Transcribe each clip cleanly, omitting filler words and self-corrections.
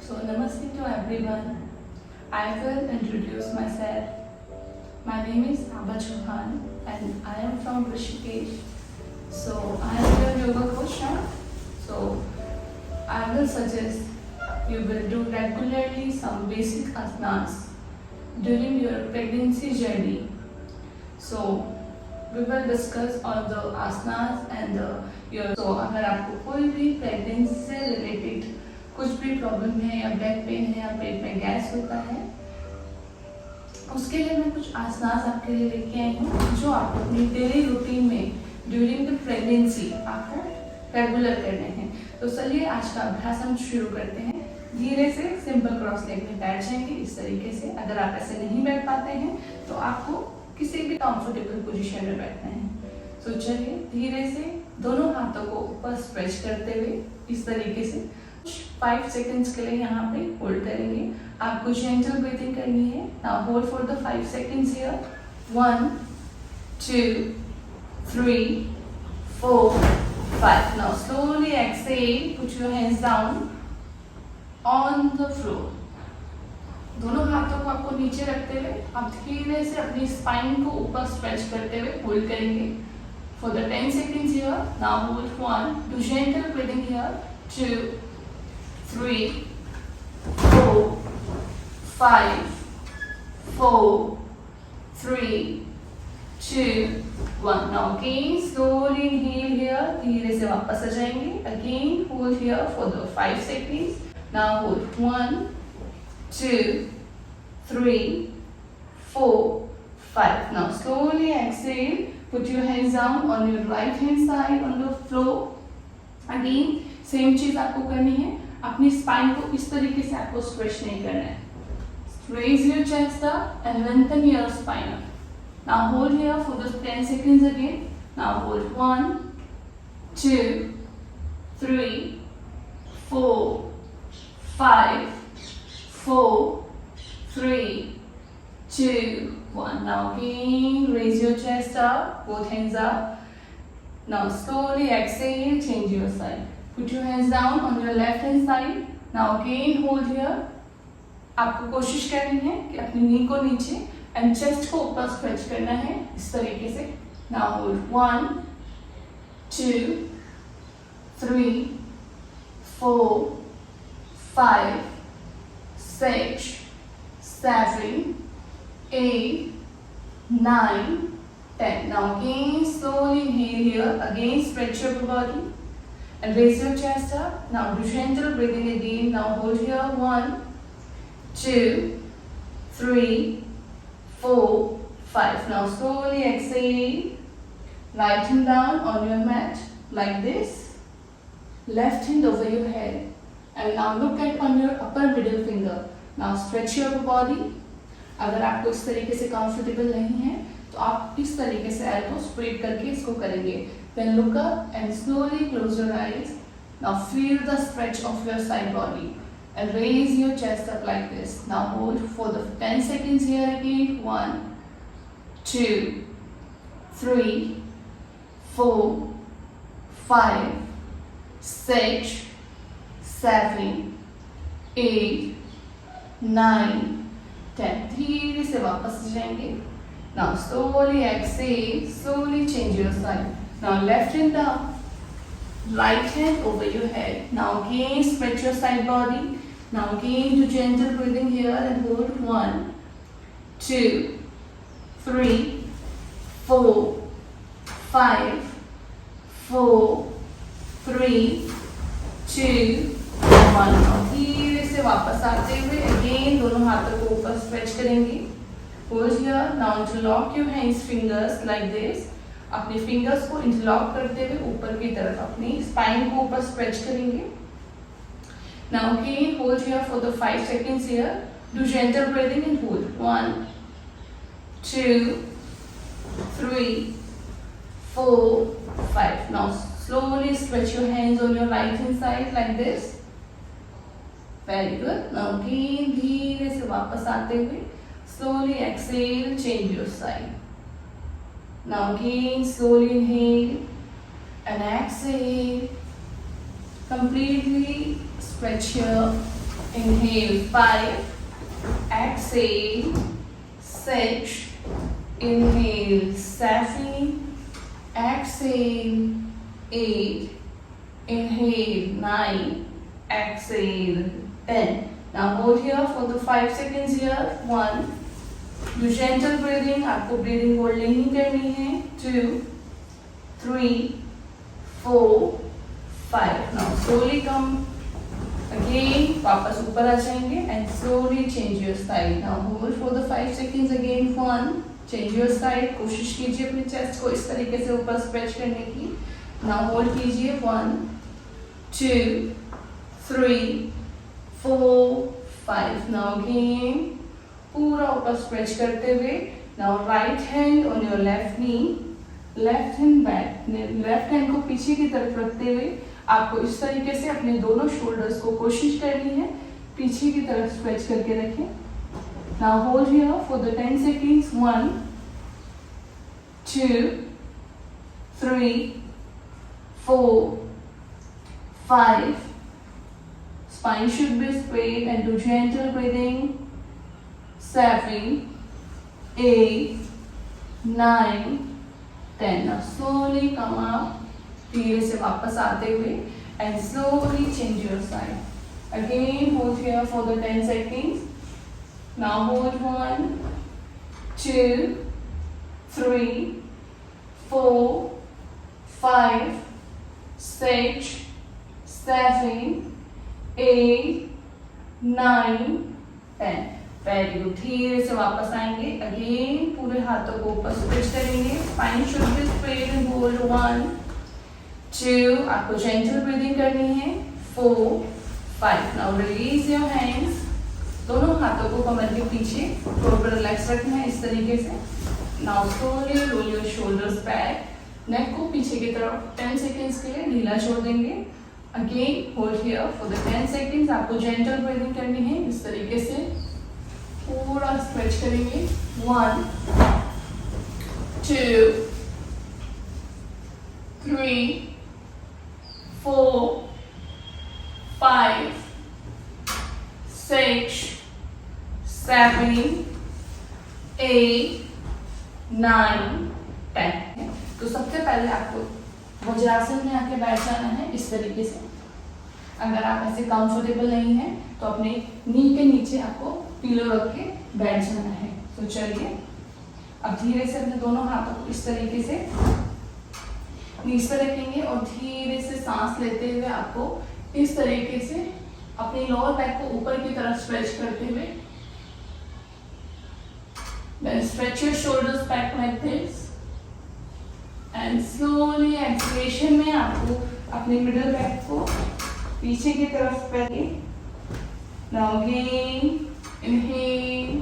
So namaste to everyone. I will introduce myself. My name is Abha Chauhan and I am from Rishikesh. So I am your yoga coach now. So I will suggest you will do regularly some basic asanas during your pregnancy journey. So we will discuss all the asanas and your so अगर आपको कोई भी pregnancy से related कुछ भी problem है या back pain है या पेट में गैस होता है, उसके लिए मैं कुछ आसनास आपके लिए लेके आई हूँ जो आपको अपनी डेली रूटीन में ड्यूरिंग द प्रेगनेंसी आपको रेगुलर करने हैं। तो चलिए आज का अभ्यास हम शुरू करते हैं। धीरे से सिंपल क्रॉस लेग में बैठ जाएंगे इस तरीके से। अगर आप ऐसे नहीं बैठ पाते हैं तो आपको किसी भी कंफर्टेबल पोजीशन में बैठना है। तो चलिए धीरे से दोनों हाथों को ऊपर स्ट्रेच करते हुए इस तरीके से 5 सेकंड्स के लिए यहाँ पे होल्ड करेंगे। आपको जेंटल ब्रीथिंग करनी है। Now hold for the 5 seconds here. 1 2 3 4 5। Now slowly exhale, put your hands down on the floor. दोनों हाथों को आपको नीचे रखते हुए आप धीरे से अपनी स्पाइन को ऊपर स्ट्रेच करते हुए होल्ड करेंगे for the 10 seconds here. Now hold 1, do gentle breathing here. 2 3 4 5 4 3 2 1। Now again slowly inhale here. धीरे से वापस आ जाएंगे। Again hold here for the 5 seconds. Now hold 1 2 3 4 5। Now slowly exhale. Put your hands down on your right hand side on the floor. Again same चीज आपको करनी है। अपनी spine को इस तरीके से आपको स्ट्रेच नहीं करना है। Raise your chest up and lengthen your spine up. Now hold here for the 10 seconds again. Now hold 1 2 3 4 5 4 3 2 1। Now again raise your chest up, both hands up. Now slowly exhale, change your side. Put your hands down on your left hand side. Now again hold here. आपको कोशिश करनी है कि अपनी नी को नीचे and chest को ऊपर स्ट्रेच करना है इस तरीके से। Now hold 1 2 3 4 5 6 7 8 9 10। Now again slowly inhale here. Again stretch your body and raise your chest up. Now do gentle breathing again. Now hold here 1 2 3 4 5। Now slowly exhale. Right hand down on your mat like this. Left hand over your head and now look at on your upper middle finger. Now stretch your body. अगर आपको इस तरीके से comfortable नहीं है तो आप इस तरीके से एल्बो स्प्रेड करके इसको करेंगे। Then look up and slowly close your eyes. Now feel the stretch of your side body and raise your chest up like this. Now hold for the 10 seconds here again. 1 2 3 4 5 6 7 8 9 10। धीरे से वापस जाएंगे। Now slowly exhale, slowly change your side. Now left hand down, right hand over your head. Now again stretch your side body. Now again do gentle breathing here and hold 1 2 3 4 5 4 3 2 1। Now धीरे से वापस आते हुए again दोनों हाथों को ऊपर stretch करेंगे। Hold here. Now interlock your hands fingers like this. अपने फिंगर्स को इंटरलॉक करते हुए ऊपर की तरफ अपनी स्पाइन को ऊपर स्ट्रेच करेंगे। Now again hold here for the 5 seconds here. Do gentle breathing and hold 1 2 3 4 5। Now slowly stretch your hands on your right hand side like this. Very good. Now again धीरे से वापस आते हुए slowly exhale, change your side. Now again slowly inhale and exhale. Completely stretch here Inhale 5. Exhale 6. Inhale 7. Exhale 8. Inhale 9. Exhale 10. Now hold here for the 5 seconds here. 1. Do gentle breathing. आपको breathing hold नहीं करनी है. 2, 3, 4, 5. Now slowly come again. वापस ऊपर आ जाएंगे and slowly change your side. Now hold for the 5 seconds again. 1. Change your side. कोशिश कीजिए अपने chest को इस तरीके से ऊपर stretch करने की. Now hold कीजिए. 1, 2, 3, 4, 5. Now again. पूरा ऊपर stretch करते हुए. Now right hand on your left knee. Left hand back. Left hand को पीछे की तरफ रखते हुए आपको इस तरीके से अपने दोनों शोल्डर्स को कोशिश करनी है पीछे की तरफ स्ट्रेच करके रखें. Now hold here for the 10 seconds. 1, 2, 3, 4, 5. Spine should be straight and do gentle breathing. 7, 8, 9, 10. Now slowly come up. धीरे से वापस आते हुए and slowly change your side. Again hold here for the 10 seconds. Now hold 1, 2, 3, 4, 5, 6, 7, 8, 9, 10. Very good. धीरे से वापस आएंगे. Again पूरे हाथों को ऊपर स्ट्रेच करेंगे. Spine should be straight and hold. 1, 2. आपको जेंटल ब्रीदिंग करनी है. 4, 5. Now release your hands. दोनों हाथों को कमर के पीछे थोड़ा रिलैक्स रखना है इस तरीके से. Now slowly roll your shoulders back. Neck को पीछे की तरफ 10 सेकेंड्स के लिए ढीला छोड़ देंगे. Again hold here for the 10 seconds. आपको जेंटल ब्रीदिंग करनी है इस तरीके से. पूरा स्ट्रेच करेंगे. 1, 2, 3, 4, 5, 6, 7, 8, 9, 10. तो सबसे पहले आपको वज्रासन में आके बैठ जाना है इस तरीके से. अगर आप ऐसे कंफर्टेबल नहीं हैं तो अपने नी के नीचे आपको पिलो रख के बैठ जाना है. तो चलिए अब धीरे से अपने दोनों हाथों को इस तरीके से नीचे पे रखेंगे और धीरे से सांस लेते हुए आपको इस तरीके से अपनी लोअर बैक को ऊपर की तरफ स्ट्रेच करते हुए then stretch your shoulders back like this and slowly exhalation में आपको अपने मिडल बैक को पीछे की तरफ करेंगे. Now again inhale,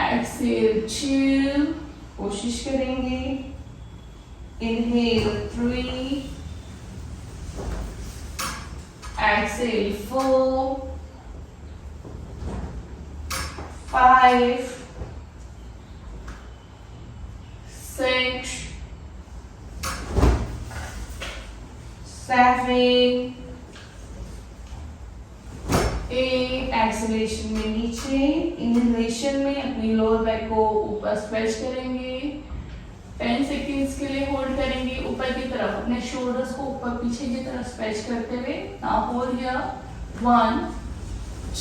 exhale, chill. कोशिश करेंगे. Inhale 3, exhale 4, 5, 6, 7, 8. एक्सलेशन में नीचे. इनहेलेशन में अपनी लोअर बैक को ऊपर स्ट्रेच करेंगे. 10 सेकेंड्स के लिए होल्ड करेंगे ऊपर की तरफ. अपने शोल्डर्स को ऊपर पीछे की तरफ स्ट्रेच करते हुए. Now hold here. 1,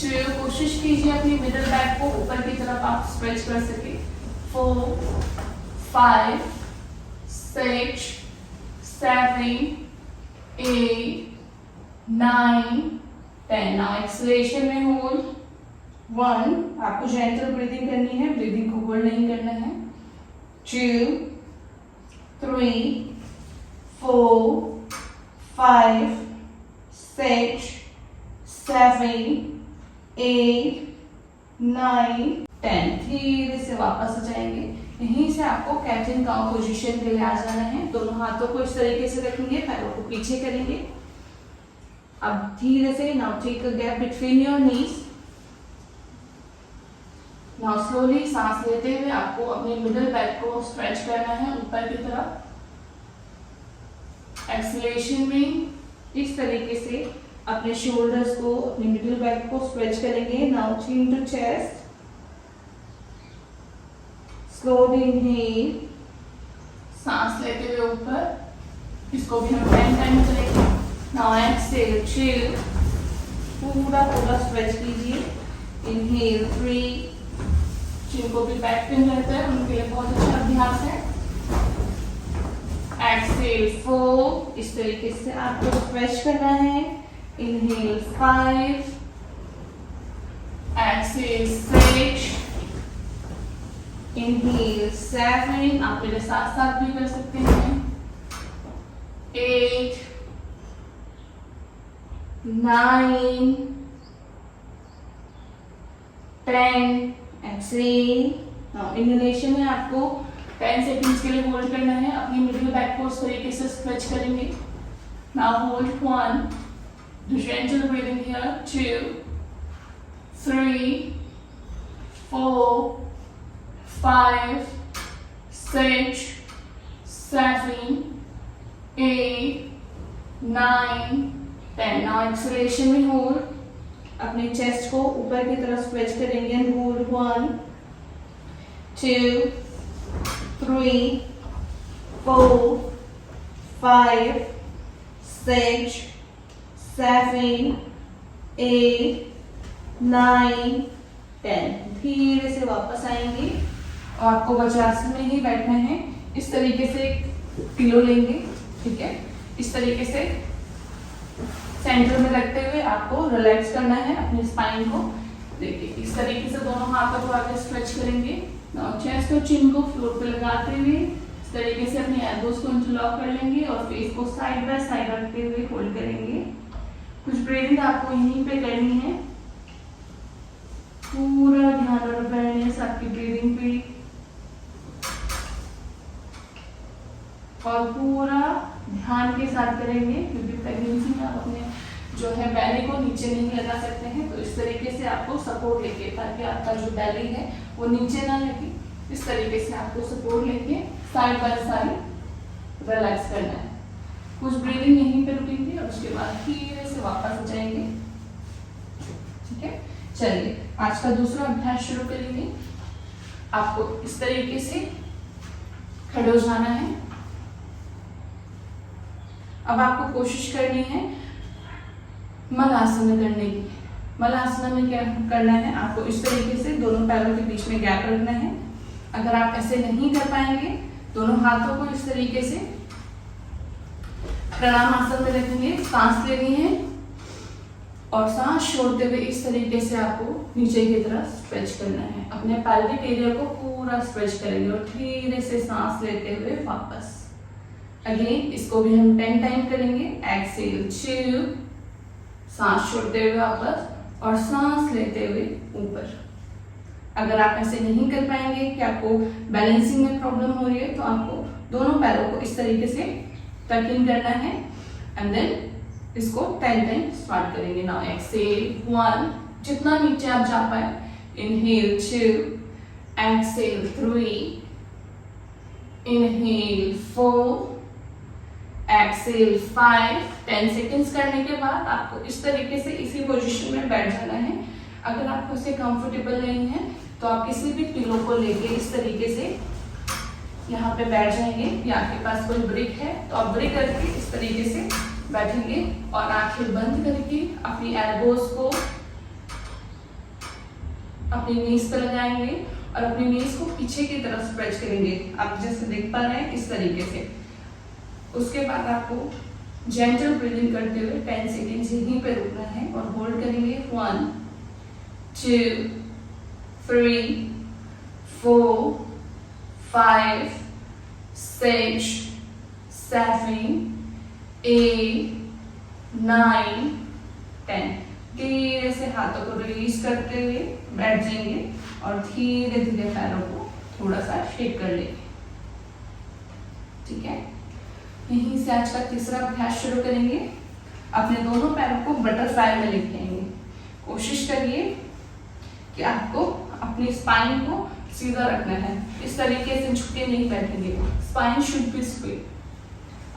2. कोशिश कीजिए अपनी मिडल बैक को ऊपर की तरफ आप स्ट्रेच कर सके. 4, 5, 6, 7, 8, 9, 10. Now एक्सलेशन में होल्ड. 1. आपको जेंटल ब्रीदिंग करनी है. ब्रीदिंग को होल्ड नहीं करना है. 2, 3, 4, 5, 6, 7, 8, 9, 10. धीरे से वापस आ जाएंगे. यहीं से आपको कैट एंड काउ पोजीशन के लिए आ जाना है. दोनों हाथों को इस तरीके से रखेंगे. पैरों को पीछे करेंगे. अब धीरे से now take a gap between your knees. Now slowly सांस लेते हुए आपको अपने मिडल बैक को स्ट्रेच करना है ऊपर की तरफ. एक्सलेशन में इस तरीके से अपने शोल्डर्स को, अपने मिडिल बैक को स्ट्रेच करेंगे। Now chin to chest, slowly inhale, सांस लेते हुए ऊपर, इसको भी हम 10 टाइम करेंगे। नाउ एक्सहेल, चिल, पूरा पूरा स्ट्रेच कीजिए। इनहेल 3, जिनको भी बैक पेन रहता है उनके लिए बहुत अच्छा अभ्यास है। एक्सहेल 4, इस तरीके से आपको स्ट्रेच करना है। इनहेल 5, एक्सहेल 6, इनहेल 7, आप मेरे साथ साथ भी कर सकते हैं। 8, 9, 10, एक्सहेल। नाउ इनहेलेशन में आपको 10 सेकंड्स के लिए होल्ड करना है। अपनी मिडिल बैक को इस तरीके से स्ट्रेच करेंगे। Now hold 1, do gentle breathing here, 2, 3, 4, 5, 6, 7, 8, 9, 10। Now exhalation में होल्ड, अपने चेस्ट को ऊपर की तरफ स्ट्रेच करेंगे। होल्ड 1, 2, 3, 4, 5, 6, 7, 8, 9, 10। धीरे से वापस आएंगे और आपको वज्रासन में ही बैठना है। इस तरीके से पिलो लेंगे, ठीक है। इस तरीके से सेंटर में रखते हुए आपको रिलैक्स करना है अपने स्पाइन को। देखिए इस तरीके से दोनों हाथों को आगे स्ट्रेच करेंगे। चेस्ट और चिन को फ्लोर पे लगाते हुए इस तरीके से अपने एल्बोज को इंटरलॉक कर लेंगे और फेस को साइड बाय साइड रखते हुए होल्ड करेंगे। कुछ ब्रीदिंग आपको यहीं पे करनी है। पूरा ध्यान और अवेयरनेस आपकी ब्रीदिंग पे, और पूरा ध्यान के साथ करेंगे क्योंकि प्रेगनेंसी में आप अपने जो है बैली को नीचे नहीं लगा सकते हैं। तो इस तरीके से आपको सपोर्ट लेके, ताकि आपका जो बैली है वो नीचे ना लगे, इस तरीके से आपको सपोर्ट लेके साइड बाय साइड रिलैक्स करना है। कुछ ब्रीदिंग यहीं पे रुकेंगे और उसके बाद धीरे से वापस हो जाएंगे, ठीक है। चलिए आज का दूसरा अभ्यास शुरू करेंगे। आपको इस तरीके से खड़े हो जाना है। अब आपको कोशिश करनी है मलासन करने की। मलासन में क्या करना है, आपको इस तरीके से दोनों पैरों के बीच में गैप रखना है। अगर आप ऐसे नहीं कर पाएंगे, दोनों हाथों को इस तरीके से प्रणाम आसन में रखेंगे। सांस लेनी है और सांस छोड़ते हुए इस तरीके से आपको नीचे की तरफ स्ट्रेच करना है। अपने पैल्विक एरिया को पूरा स्ट्रेच करेंगे और धीरे से सांस लेते हुए वापस। अगेन इसको भी हम 10 टाइम करेंगे। एक्सहेल 2, सांस छोड़ते हुए वापस और सांस लेते हुए ऊपर। अगर आप ऐसे नहीं कर पाएंगे कि आपको बैलेंसिंग में प्रॉब्लम हो रही है, तो आपको दोनों पैरों को इस तरीके से टक इन करना है एंड देन इसको 10 टाइम स्टार्ट करेंगे। नाउ एक्सहेल 1, जितना नीचे आप जा पाए। Inhale 2, exhale 3, inhale 4, exhale 5। 10 seconds करने के बाद आपको इस तरीके से इसी पोजीशन में बैठ जाना है। अगर आपको इसे कंफर्टेबल नहीं है तो आप किसी भी पिलो को लेके इस तरीके से यहाँ पे बैठ जाएंगे, या आपके पास कोई ब्रिक है तो आप ब्रिक करके इस तरीके से बैठेंगे और आंखें बंद करके अपनी एल्बोज को अपनी नीज पर लगाएंगे और अपनी नीज को पीछे की तरफ स्ट्रेच करेंगे। आप जैसे देख पा रहे हैं इस तरीके से। उसके बाद आपको जेंटल ब्रीदिंग करते हुए 10 सेकेंड यहीं पे रुकना है और होल्ड करेंगे। 1, 2, 3, 4, 5, 6, 7, 8, 9, 10। धीरे से हाथों को रिलीज करते हुए बैठ जाएंगे और धीरे धीरे पैरों को थोड़ा सा शेक कर लेंगे, ठीक है। यहीं से आज का तीसरा अभ्यास शुरू करेंगे। अपने दोनों पैरों को बटरफ्लाई में लेके आएंगे। कोशिश करिए कि आपको अपनी स्पाइन को सीधा रखना है। इस तरीके से झुके नहीं बैठेंगे। Spine should be straight.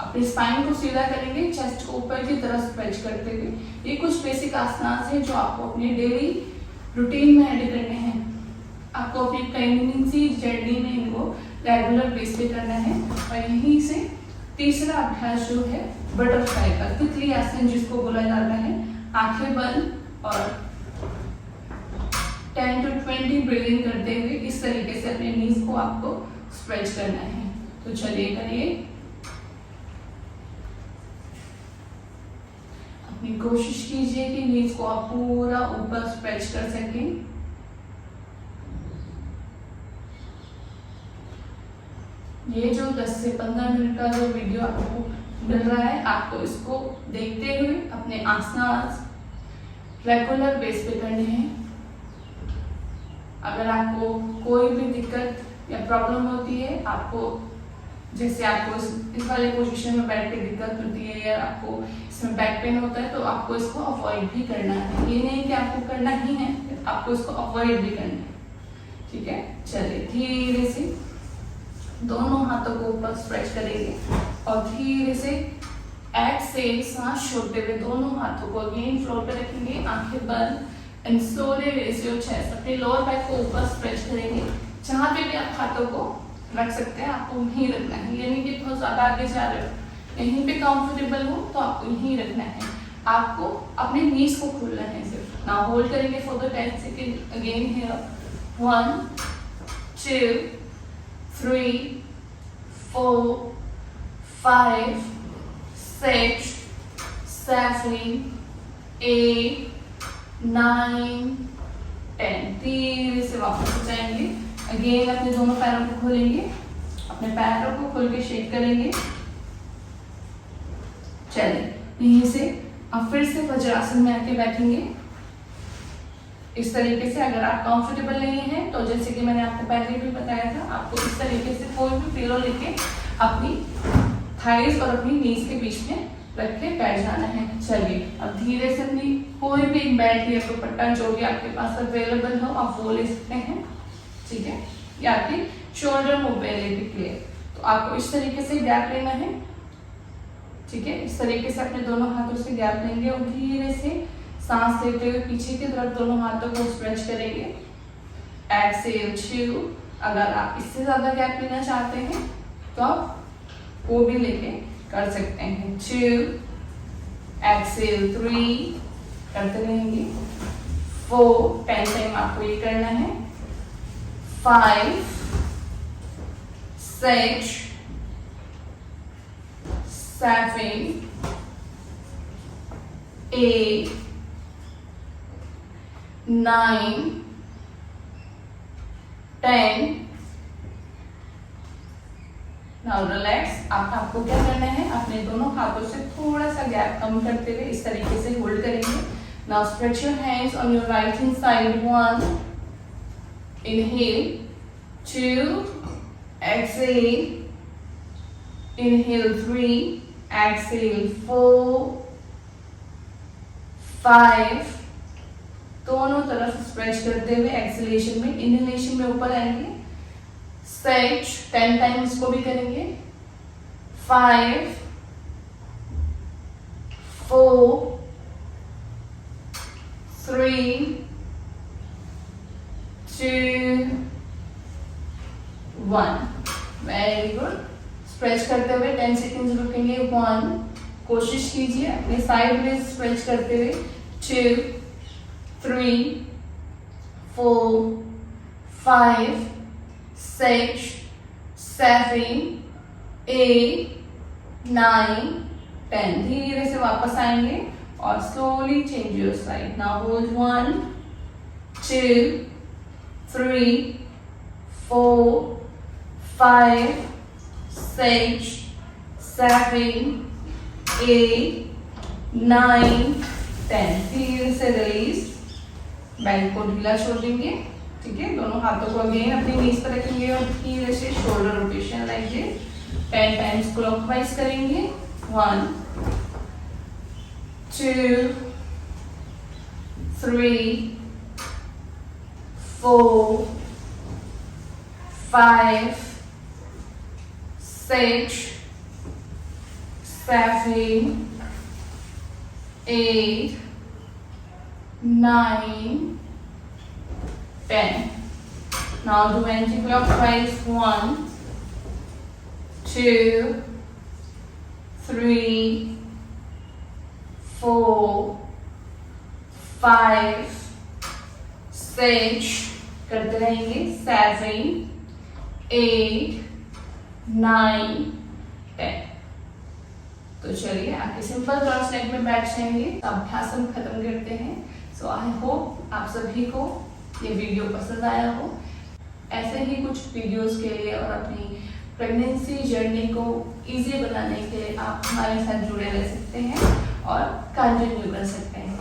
अपने स्पाइन को सीधा करेंगे, चेस्ट को ऊपर की तरफ स्ट्रेच करते हुए। ये कुछ बेसिक आसनास है जो आपको अपनी डेली रूटीन में ऐड करने हैं। आपको अपनी प्रेगनेंसी जर्नी में इनको रेगुलर बेस पे करना है। और यहीं से तीसरा अभ्यास जो है बटरफ्लाई का, तितली आसन जिसको बोला जाता है। आंखें बंद और 10 to 20 ब्रीदिंग करते हुए इस तरीके से अपने नीज को आपको स्ट्रेच करना है। तो चलिए करिए। अपनी कोशिश कीजिए कि नीज को आप पूरा ऊपर स्ट्रेच कर सकें। ये जो 10 से 15 मिनट का जो वीडियो आपको मिल रहा है, आपको इसको देखते हुए अपने आसनास रेगुलर बेस पे करने हैं। अगर आपको कोई भी दिक्कत या प्रॉब्लम होती है, आपको जैसे आपको इस वाले पोजीशन में बैठ के दिक्कत होती है या आपको इसमें बैक पेन होता है, तो आपको इसको अवॉइड भी करना है। ये नहीं कि आपको करना ही है, आपको इसको अवॉइड भी करना है। ठीक है, चलिए धीरे से दोनों हाथों को ऊपर स्ट्रेच करेंगे और धीरे से एक्सेल सांस छोड़ते हुए दोनों हाथों को अगेन फ्लोर पे रखेंगे, आंखें बंद and slowly raise your chest. अपने लोअर बैक को ऊपर स्ट्रेच करेंगे। जहां पे भी आप हाथों को रख सकते हैं, आपको वहीं रखना है, यानी कि बहुत ज्यादा आगे जा रहे हो, यहीं पे कंफर्टेबल हो तो आपको यहीं रखना है। आपको अपने नीज को खोलना है सिर्फ। नाउ होल्ड करेंगे for the 10 second again here. 1 2 3 4 5 6 7 8 9 10। धीरे से वापस हो जाएंगे। अगेन अपने दोनों पैरों को खोलेंगे, अपने पैरों को खोल के शेक करेंगे। चलिए यहीं से अब फिर से वज्रासन में आके बैठेंगे इस तरीके से। अगर आप कंफर्टेबल नहीं है तो जैसे कि मैंने आपको पहले भी बताया था, आपको इस तरीके से कोई भी पिलो लेके अपनी थाइज और अपनी नीज के बीच में रख के बैठ जाना है। चलिए अब धीरे से अपनी कोई भी बेल्ट या दुपट्टा जो भी आपके पास अवेलेबल हो आप वो ले सकते हैं। ठीक है, या आपकी शोल्डर मोबिलिटी के लिए तो आपको इस तरीके से गैप लेना है। ठीक है, इस तरीके से अपने दोनों हाथों से गैप लेंगे और धीरे से सांस लेते हुए पीछे की तरफ दोनों हाथों को स्ट्रेच करेंगे। एक्सेल 2। अगर आप इससे ज्यादा गैप लेना चाहते हैं तो आप वो भी लेके कर सकते हैं। 2 एक्सेल 3 करते रहेंगे। 4 10 टाइम आपको ये करना है। 5 6 7 8 9 10। Now relax. आपको क्या करना है, अपने दोनों हाथों से थोड़ा सा गैप कम करते हुए इस तरीके से होल्ड करेंगे। Now stretch your hands on your right hand side. 1 inhale, 2 exhale, inhale 3 exhale 4 5। दोनों तरफ स्ट्रेच करते हुए एक्सलेशन में, इनहेलेशन में ऊपर आएंगे। 6 10 टाइम इसको भी करेंगे। 5 4 3 2 1। Very good. स्ट्रेच करते हुए 10 सेकेंड्स रुकेंगे। 1 कोशिश कीजिए अपने साइड में स्ट्रेच करते हुए। 2 3 4 5 6 7 8 9 10। धीरे से वापस आएंगे और slowly change your side. Now hold 1 2 3 4 5 6 7 8 9 10। धीरे से रिलीज। बेल्ट को ढीला छोड़ देंगे। ठीक है, दोनों हाथों को अगेन अपनी नीज पर रखेंगे और धीरे से shoulder rotation like this 10 times clockwise करेंगे। 1 2 3 4 5 6 7, 8, 9, 10. Now do anti-clockwise. 1, 2, 3, 4, 5, 6 करते रहेंगे. 7, 8, 9, 10. तो चलिए आपके सिंपल क्रॉस लेग में बैठ जाएंगे. अभ्यास हम खत्म करते हैं. सो आई होप आप सभी को ये वीडियो पसंद आया हो. ऐसे ही कुछ वीडियोस के लिए और अपनी प्रेगनेंसी जर्नी को इजी बनाने के लिए आप हमारे साथ जुड़े रह सकते हैं और कंटिन्यू कर सकते हैं.